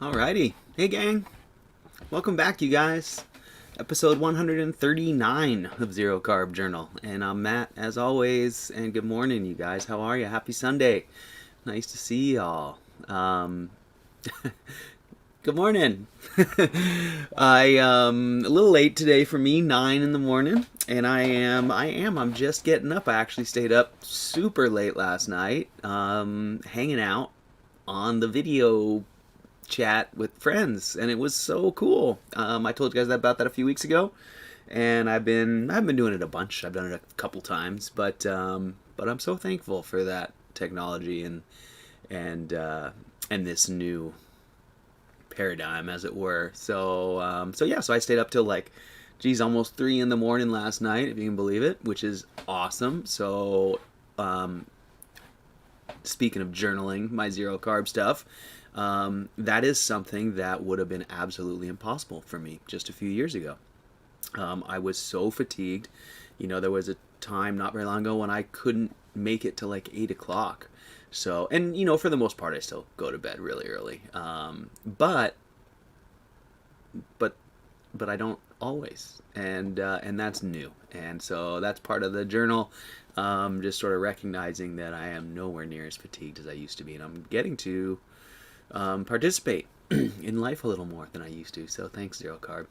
Alrighty. Hey, gang. Welcome back, you guys. Episode 139 of Zero Carb Journal. And I'm Matt, as always. And good morning, you guys. How are you? Happy Sunday. Nice to see y'all. Good morning. A little late today for me, 9 in the morning. And I'm just getting up. I actually stayed up super late last night, hanging out on the video chat with friends, and it was so cool. I told you guys about that a few weeks ago, and I've been doing it a bunch. I've done it a couple times, but I'm so thankful for that technology and this new paradigm, as it were. So I stayed up till almost 3 in the morning last night, if you can believe it, which is awesome. So speaking of journaling, my zero carb stuff, that is something that would have been absolutely impossible for me just a few years ago. I was so fatigued. There was a time not very long ago when I couldn't make it to 8 o'clock. So, and for the most part, I still go to bed really early. But I don't always, and that's new. And so that's part of the journal. Just sort of recognizing that I am nowhere near as fatigued as I used to be, and I'm getting to participate in life a little more than I used to. So thanks, Zero Carb.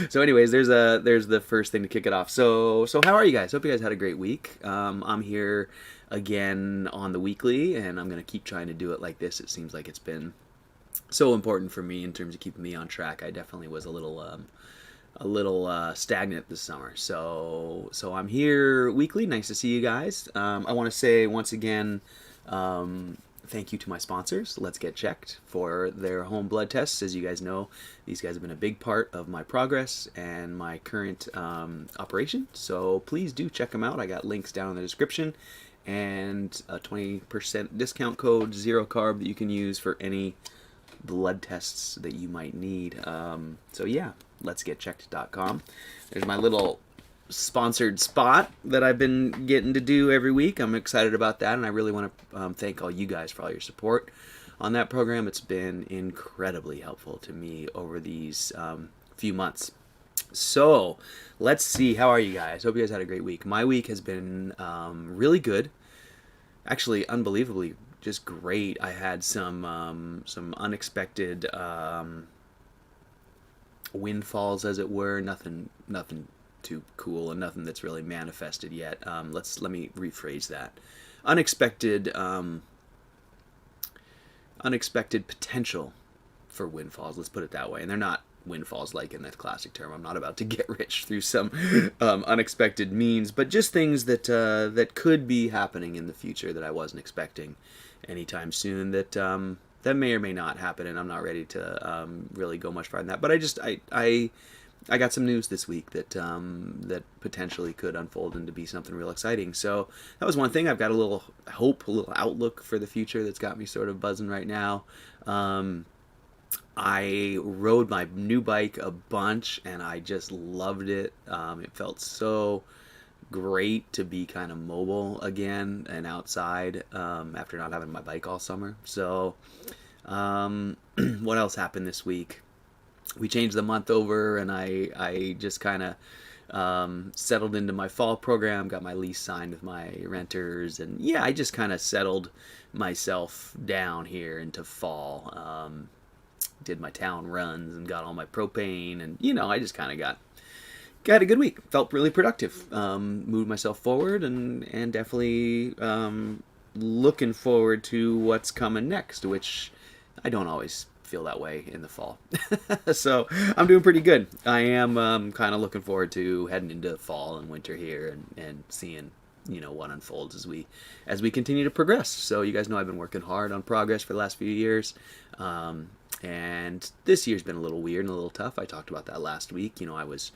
So anyways, there's the first thing to kick it off. So how are you guys? Hope you guys had a great week. I'm here again on the weekly, and I'm gonna keep trying to do it like this. It seems like it's been so important for me in terms of keeping me on track. I definitely was a little stagnant this summer. So I'm here weekly. Nice to see you guys. I want to say once again, thank you to my sponsors, Let's Get Checked, for their home blood tests. As you guys know, these guys have been a big part of my progress and my current operation. So please do check them out. I got links down in the description and a 20% discount code, Zero Carb, that you can use for any blood tests that you might need. So yeah, letsgetchecked.com. There's my little sponsored spot that I've been getting to do every week. I'm excited about that, and I really want to thank all you guys for all your support on that program. It's been incredibly helpful to me over these few months. So let's see, how are you guys? Hope you guys had a great week. My week has been really good, actually unbelievably just great. I had some unexpected windfalls, as it were. Nothing too cool, and nothing that's really manifested yet. Let me rephrase that. Unexpected potential for windfalls. Let's put it that way. And they're not windfalls like in that classic term. I'm not about to get rich through some unexpected means, but just things that could be happening in the future that I wasn't expecting anytime soon. That may or may not happen, and I'm not ready to really go much farther than that. But I got some news this week that potentially could unfold into be something real exciting. So that was one thing. I've got a little hope, a little outlook for the future that's got me sort of buzzing right now. I rode my new bike a bunch, and I just loved it. It felt so great to be kind of mobile again and outside after not having my bike all summer. So what else happened this week? We changed the month over, and I just kind of settled into my fall program, got my lease signed with my renters, and yeah, I just kind of settled myself down here into fall. Did my town runs and got all my propane, and I just kind of got a good week. Felt really productive. Moved myself forward, and definitely looking forward to what's coming next, which I don't always feel that way in the fall. So I'm doing pretty good. I am kind of looking forward to heading into fall and winter here, and seeing what unfolds as we continue to progress. So you guys know I've been working hard on progress for the last few years, and this year's been a little weird and a little tough. I talked about that last week. I was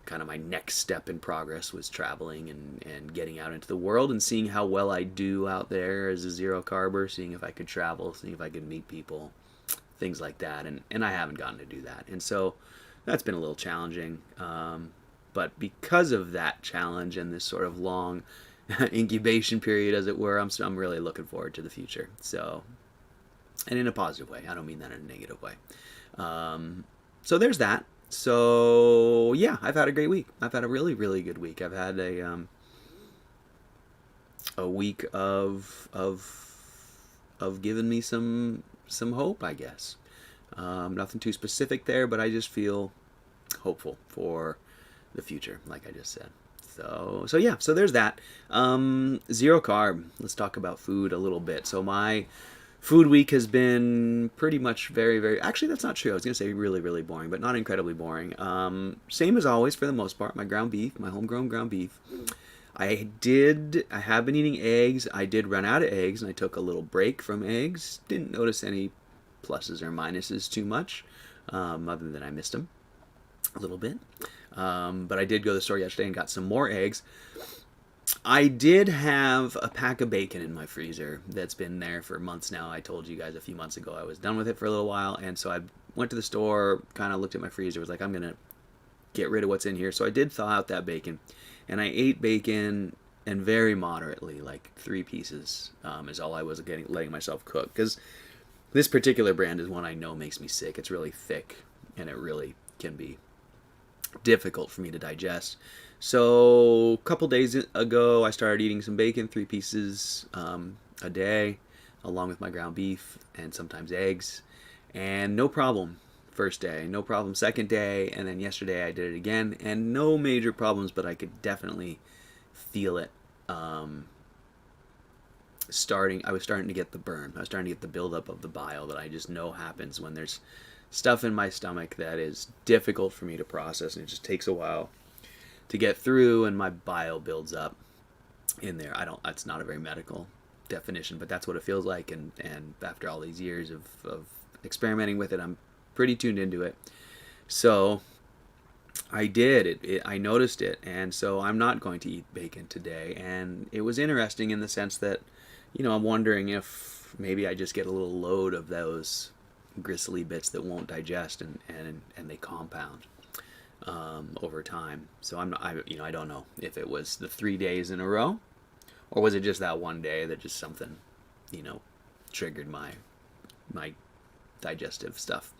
kind of, my next step in progress was traveling and getting out into the world and seeing how well I do out there as a zero carber, seeing if I could travel, seeing if I could meet people, things like that, and I haven't gotten to do that, and so that's been a little challenging. But because of that challenge and this sort of long incubation period, as it were, I'm really looking forward to the future. So and in a positive way. I don't mean that in a negative way. Um, so there's that. So yeah, I've had a great week. I've had a really, really good week. I've had a week of giving me some hope, I guess. Nothing too specific there, but I just feel hopeful for the future, like I just said. So yeah, so there's that. Zero carb. Let's talk about food a little bit. So my food week has been pretty much very, very. Actually, that's not true. I was gonna say really, really boring, but not incredibly boring. Same as always for the most part. My ground beef, my homegrown ground beef. I have been eating eggs. I did run out of eggs, and I took a little break from eggs. Didn't notice any pluses or minuses too much, other than I missed them a little bit. But I did go to the store yesterday and got some more eggs. I did have a pack of bacon in my freezer that's been there for months now. I told you guys a few months ago I was done with it for a little while, and so I went to the store, kind of looked at my freezer, was like, I'm gonna get rid of what's in here. So I did thaw out that bacon, and I ate bacon, and very moderately, like 3 pieces is all I was letting myself cook, because this particular brand is one I know makes me sick. It's really thick, and it really can be difficult for me to digest. So a couple days ago, I started eating some bacon, 3 pieces a day, along with my ground beef and sometimes eggs, and no problem. First day, no problem. Second day, and then yesterday I did it again, and no major problems, but I could definitely feel it starting. I was starting to get the burn. I was starting to get the buildup of the bile that I just know happens when there's stuff in my stomach that is difficult for me to process, and it just takes a while to get through, and my bile builds up in there. It's not a very medical definition, but that's what it feels like, and after all these years of experimenting with it, I'm pretty tuned into it. So I did it. I noticed it, and so I'm not going to eat bacon today. And it was interesting in the sense that, I'm wondering if maybe I just get a little load of those gristly bits that won't digest, and they compound over time. So I don't know if it was the 3 days in a row, or was it just that one day that just something, triggered my digestive stuff.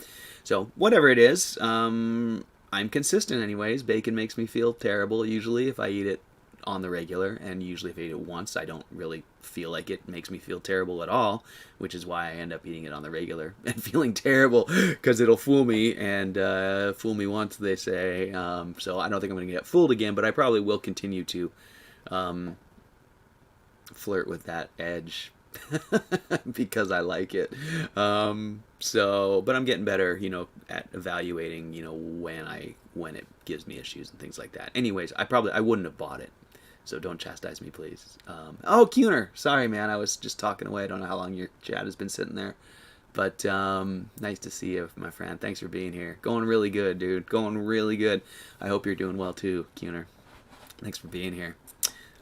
So whatever it is, I'm consistent anyways. Bacon makes me feel terrible usually if I eat it on the regular, and usually if I eat it once, I don't really feel like it makes me feel terrible at all, which is why I end up eating it on the regular and feeling terrible, because it'll fool me, and fool me once, they say. So I don't think I'm going to get fooled again, but I probably will continue to flirt with that edge because I like it. But I'm getting better, at evaluating, when it gives me issues and things like that. Anyways, I wouldn't have bought it, so don't chastise me, please. Cuner, sorry, man, I was just talking away. I don't know how long your chat has been sitting there, but nice to see you, my friend. Thanks for being here. Going really good, dude. Going really good. I hope you're doing well too, Cuner. Thanks for being here.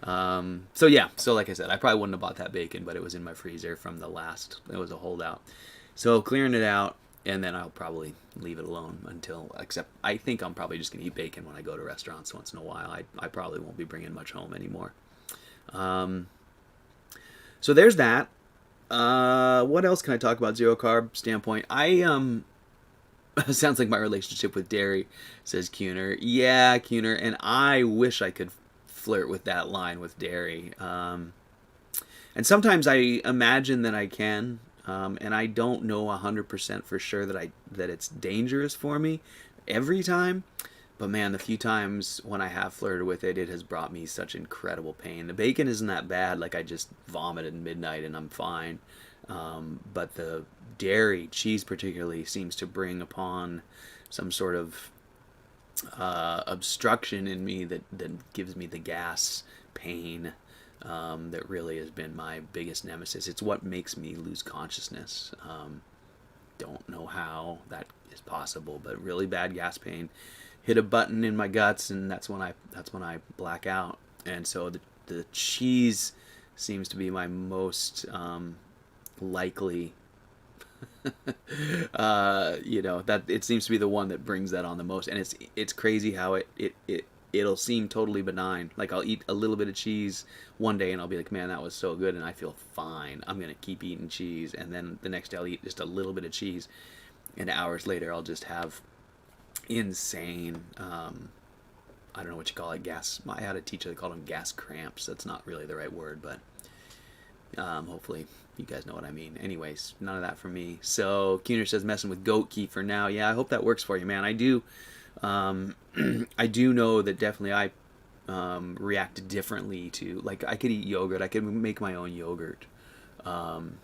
So like I said, I probably wouldn't have bought that bacon, but it was in my freezer from it was a holdout. So clearing it out, and then I'll probably leave it alone except I think I'm probably just going to eat bacon when I go to restaurants once in a while. I probably won't be bringing much home anymore. So there's that. What else can I talk about zero carb standpoint? Sounds like my relationship with dairy, says Cuner. Yeah, Cuner, and I wish I could flirt with that line with dairy. And sometimes I imagine that I can, and I don't know 100% for sure that it's dangerous for me every time. But man, the few times when I have flirted with it, it has brought me such incredible pain. The bacon isn't that bad, like I just vomited at midnight and I'm fine. But the dairy, cheese particularly, seems to bring upon some sort of obstruction in me that gives me the gas pain that really has been my biggest nemesis. It's what makes me lose consciousness. Don't know how that is possible, but really bad gas pain. Hit a button in my guts, and that's when I black out. And so the cheese seems to be my most likely that it seems to be the one that brings that on the most. And it's crazy how it it'll seem totally benign. Like I'll eat a little bit of cheese one day and I'll be like, man, that was so good, and I feel fine. I'm gonna keep eating cheese, and then the next day I'll eat just a little bit of cheese, and hours later I'll just have insane. I don't know what you call it. Gas. I had a teacher that called them gas cramps. That's not really the right word, but hopefully you guys know what I mean. Anyways, none of that for me. So Keener says messing with goat key for now. Yeah, I hope that works for you, man. I do. I do know that definitely I react differently to, like, I could eat yogurt. I could make my own yogurt. And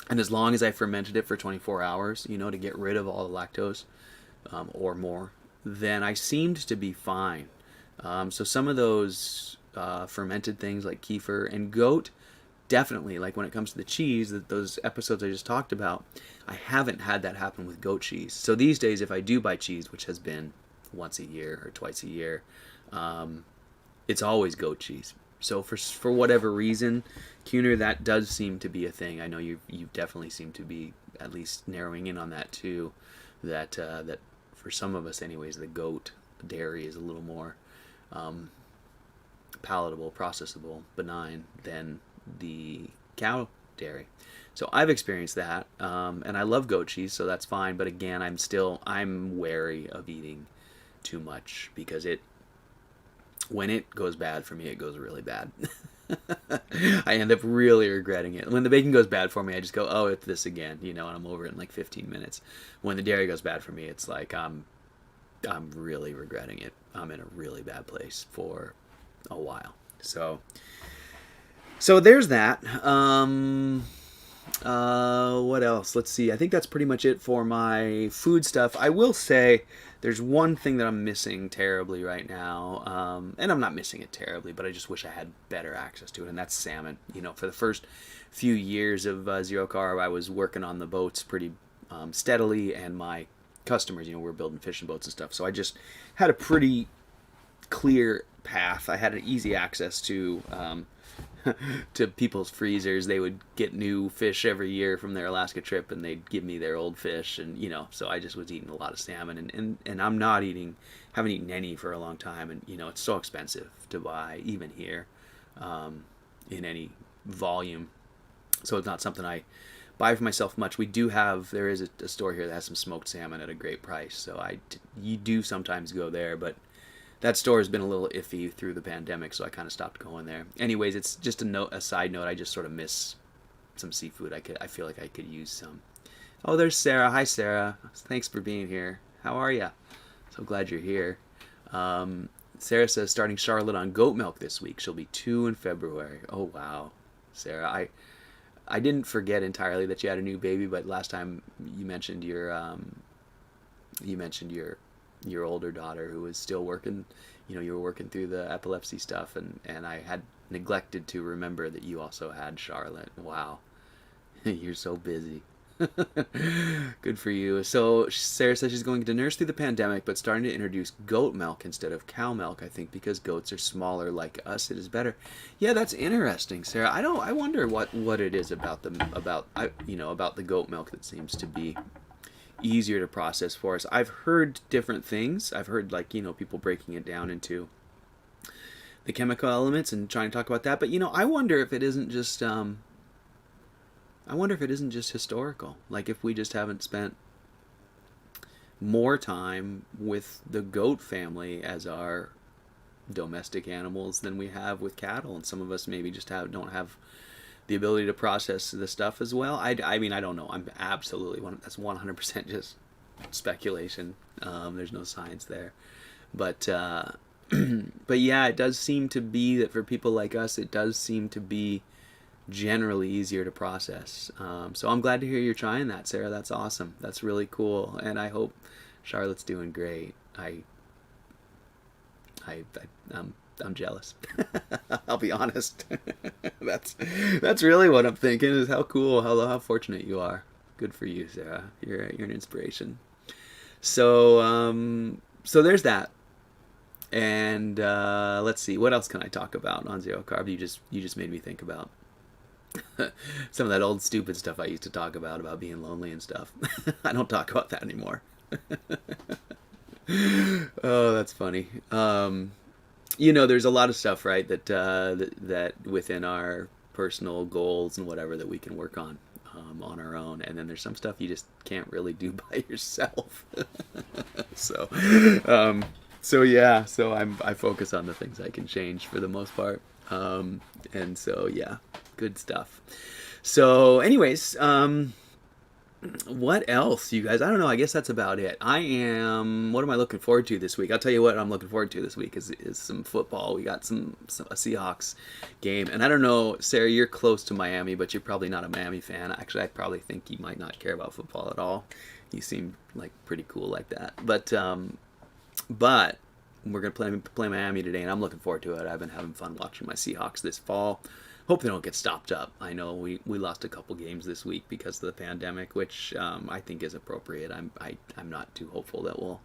as long as I fermented it for 24 hours, to get rid of all the lactose or more, then I seemed to be fine. So some of those fermented things like kefir and goat, definitely, like when it comes to the cheese, those episodes I just talked about, I haven't had that happen with goat cheese. So these days, if I do buy cheese, which has been once a year or twice a year, it's always goat cheese. So for whatever reason, Cuner, that does seem to be a thing. I know you definitely seem to be at least narrowing in on that too. That for some of us, anyways, the goat dairy is a little more palatable, processable, benign than the cow dairy. So I've experienced that, and I love goat cheese, so that's fine. But again, I'm wary of eating too much, because when it goes bad for me, it goes really bad. I end up really regretting it. When the bacon goes bad for me, I just go, oh, it's this again, and I'm over it in like 15 minutes. When the dairy goes bad for me, it's like I'm really regretting it. I'm in a really bad place for a while. So there's that. What else? Let's see. I think that's pretty much it for my food stuff. I will say there's one thing that I'm missing terribly right now, and I'm not missing it terribly, but I just wish I had better access to it, and that's salmon. For the first few years of Zero Carb, I was working on the boats pretty steadily, and my customers, we're building fishing boats and stuff, so I just had a pretty clear path. I had an easy access to to people's freezers. They would get new fish every year from their Alaska trip, and they'd give me their old fish, and so I just was eating a lot of salmon, and I'm haven't eaten any for a long time, and it's so expensive to buy even here in any volume, so it's not something I buy for myself much. There is a store here that has some smoked salmon at a great price, so you do sometimes go there, but that store has been a little iffy through the pandemic, so I kind of stopped going there. Anyways, it's just a side note. I just sort of miss some seafood. I feel like I could use some. Oh, there's Sarah. Hi, Sarah. Thanks for being here. How are you? So glad you're here. Sarah says starting Charlotte on goat milk this week. She'll be 2 in February. Oh wow, Sarah. I didn't forget entirely that you had a new baby, but last time you mentioned your older daughter who was still working. You were working through the epilepsy stuff, and I had neglected to remember that you also had Charlotte. Wow. You're so busy. Good for you. So Sarah says she's going to nurse through the pandemic, but starting to introduce goat milk instead of cow milk. I think because goats are smaller like us, it is better. Yeah, that's interesting, Sarah. I wonder what it is about the goat milk that seems to be easier to process for us. I've heard different things. I've heard people breaking it down into the chemical elements and trying to talk about that. But I wonder if it isn't just historical. Like if we just haven't spent more time with the goat family as our domestic animals than we have with cattle, and some of us maybe just don't have the ability to process the stuff as well. I mean, I don't know. I'm absolutely that's 100% just speculation. There's no science there, but yeah, it does seem to be that for people like us, it does seem to be generally easier to process. So I'm glad to hear you're trying that, Sarah. That's awesome. That's really cool, and I hope Charlotte's doing great. I'm jealous. I'll be honest. That's really what I'm thinking, is how cool, how fortunate you are. Good for you, Sarah. You're an inspiration. So there's that. And let's see, what else can I talk about on Zero Carb? You just made me think about some of that old stupid stuff I used to talk about being lonely and stuff. I don't talk about that anymore. Oh, that's funny. there's a lot of stuff, right, that within our personal goals and whatever that we can work on our own, and then there's some stuff you just can't really do by yourself. so, um, I focus on the things I can change for the most part, and so yeah, good stuff. So, anyways, what else, you guys? I don't know. I guess that's about it. What am I looking forward to this week? I'll tell you what I'm looking forward to this week is some football. We got a Seahawks game. And I don't know, Sarah, you're close to Miami, but you're probably not a Miami fan. Actually, I probably think you might not care about football at all. You seem like pretty cool like that. But we're going to play Miami today, and I'm looking forward to it. I've been having fun watching my Seahawks this fall. Hope they don't get stopped up. I know we lost a couple games this week because of the pandemic, which I think is appropriate. I'm not too hopeful that we'll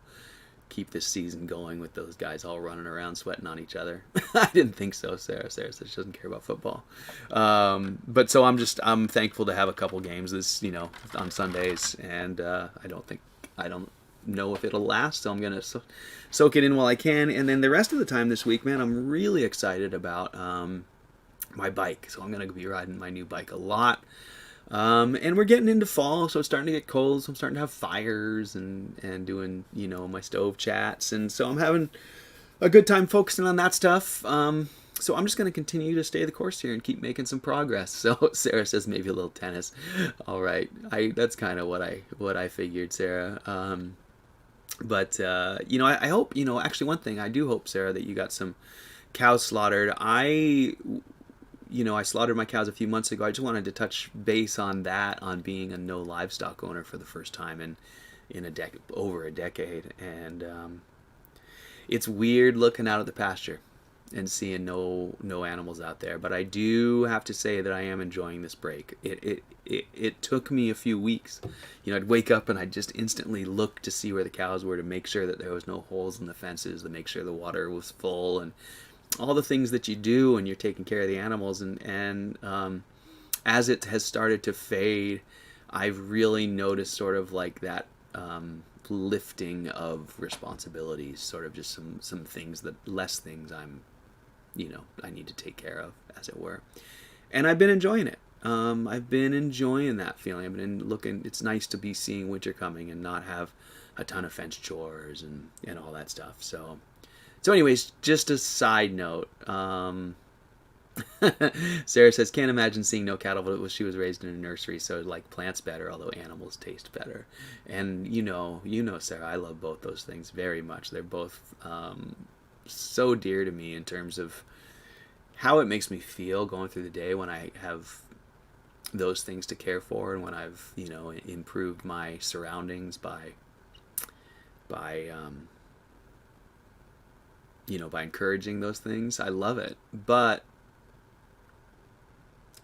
keep this season going with those guys all running around sweating on each other. I didn't think so. Sarah says she doesn't care about football, but so I'm thankful to have a couple games on Sundays, and I don't know if it'll last, so I'm gonna soak it in while I can, and then the rest of the time this week, man, I'm really excited about my bike. So I'm going to be riding my new bike a lot. And we're getting into fall, so it's starting to get cold. So I'm starting to have fires and doing, my stove chats. And so I'm having a good time focusing on that stuff. So I'm just going to continue to stay the course here and keep making some progress. So Sarah says maybe a little tennis. All right. That's kind of what I figured, Sarah. But I hope, actually one thing I do hope, Sarah, that you got some cows slaughtered. I slaughtered my cows a few months ago. I just wanted to touch base on that, on being a no livestock owner for the first time in over a decade. And it's weird looking out at the pasture and seeing no animals out there. But I do have to say that I am enjoying this break. It took me a few weeks. I'd wake up and I'd just instantly look to see where the cows were, to make sure that there was no holes in the fences, to make sure the water was full, and all the things that you do when you're taking care of the animals. And as it has started to fade, I've really noticed sort of like that lifting of responsibilities, sort of just some things, less things I need to take care of, as it were. And I've been enjoying it. I've been enjoying that feeling. I've been looking. It's nice to be seeing winter coming and not have a ton of fence chores and all that stuff. So anyways, just a side note. Sarah says, can't imagine seeing no cattle, but she was raised in a nursery, so like plants better, although animals taste better. And Sarah, I love both those things very much. They're both so dear to me in terms of how it makes me feel going through the day when I have those things to care for, and when I've improved my surroundings by encouraging those things. I love it, but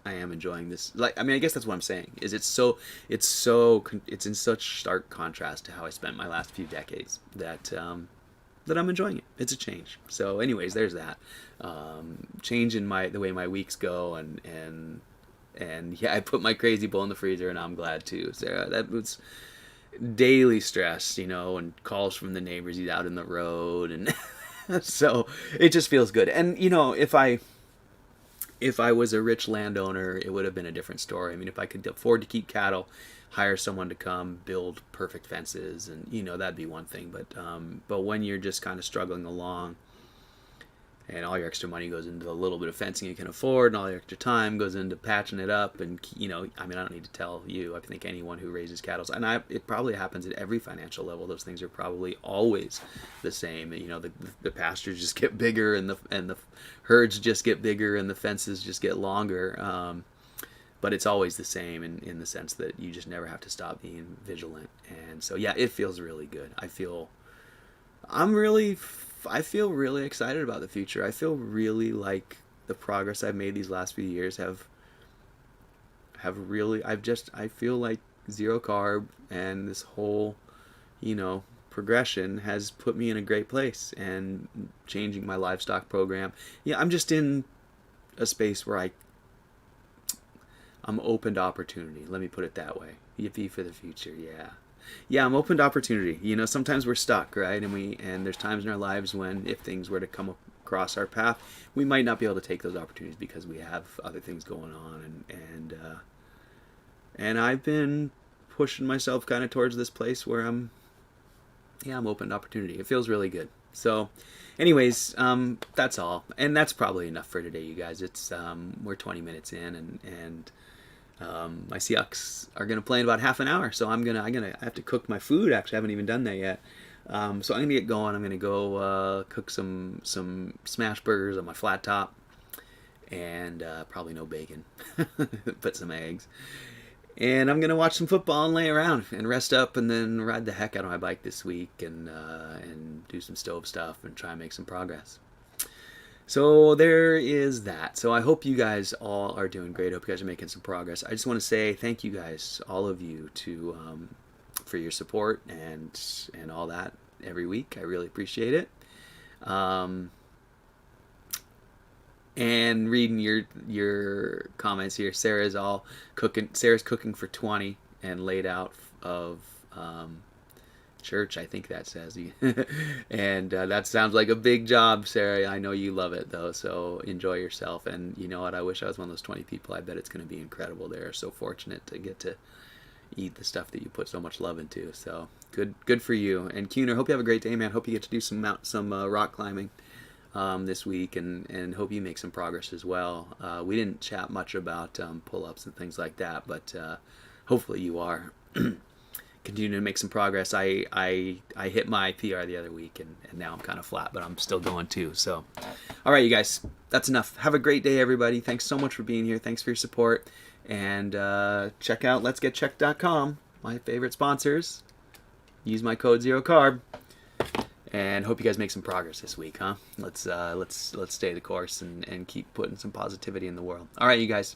I am enjoying this. I guess that's what I'm saying. It's in such stark contrast to how I spent my last few decades that I'm enjoying it. It's a change. So, anyways, there's that change in the way my weeks go, and yeah, I put my crazy bull in the freezer, and I'm glad too, Sarah. That was daily stress, and calls from the neighbors. He's out in the road, and so it just feels good. And if I was a rich landowner, it would have been a different story. I mean, if I could afford to keep cattle, hire someone to come build perfect fences, and that'd be one thing. But when you're just kind of struggling along, and all your extra money goes into the little bit of fencing you can afford, and all your extra time goes into patching it up, and I don't need to tell you. I think anyone who raises cattle, and it probably happens at every financial level. Those things are probably always the same. The pastures just get bigger, and the herds just get bigger, and the fences just get longer. But it's always the same in the sense that you just never have to stop being vigilant. And so yeah, it feels really good. I feel really excited about the future. I feel really like the progress I've made these last few years have really, I feel like zero carb and this whole, progression has put me in a great place, and changing my livestock program. Yeah, I'm just in a space where I'm open to opportunity. Let me put it that way. Yippee for the future. Yeah, I'm open to opportunity. Sometimes we're stuck, right? And there's times in our lives when, if things were to come cross our path, we might not be able to take those opportunities because we have other things going on. And I've been pushing myself kind of towards this place where I'm open to opportunity. It feels really good. So anyways, that's all. And that's probably enough for today, you guys. It's we're 20 minutes in, and my Seahawks are gonna play in about half an hour. So I have to cook my food. Actually, I haven't even done that yet. So I'm gonna get going. I'm gonna go cook some smash burgers on my flat top, and probably no bacon, but some eggs. And I'm gonna watch some football and lay around and rest up, and then ride the heck out of my bike this week, and do some stove stuff and try and make some progress. So there is that. So I hope you guys all are doing great. I hope you guys are making some progress. I just want to say thank you guys, all of you, for your support and all that every week. I really appreciate it. And reading your comments here, Sarah's cooking for 20 and laid out of church, I think that says. And that sounds like a big job, Sarah. I know you love it though, so enjoy yourself. And you know what, I wish I was one of those 20 people. I bet it's going to be incredible. They're so fortunate to get to eat the stuff that you put so much love into. So good for you. And Cuner, hope you have a great day, man. Hope you get to do some rock climbing this week, and hope you make some progress as well. We didn't chat much about pull-ups and things like that, but hopefully you are continuing to make some progress. I hit my PR the other week, and now I'm kind of flat, but I'm still going too. So, all right, you guys, that's enough. Have a great day, everybody. Thanks so much for being here. Thanks for your support, and check out letsgetchecked.com, my favorite sponsors. Use my code ZeroCarb. And hope you guys make some progress this week, huh? Let's stay the course and keep putting some positivity in the world. All right, you guys.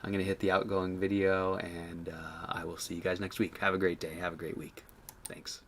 I'm going to hit the outgoing video, and I will see you guys next week. Have a great day. Have a great week. Thanks.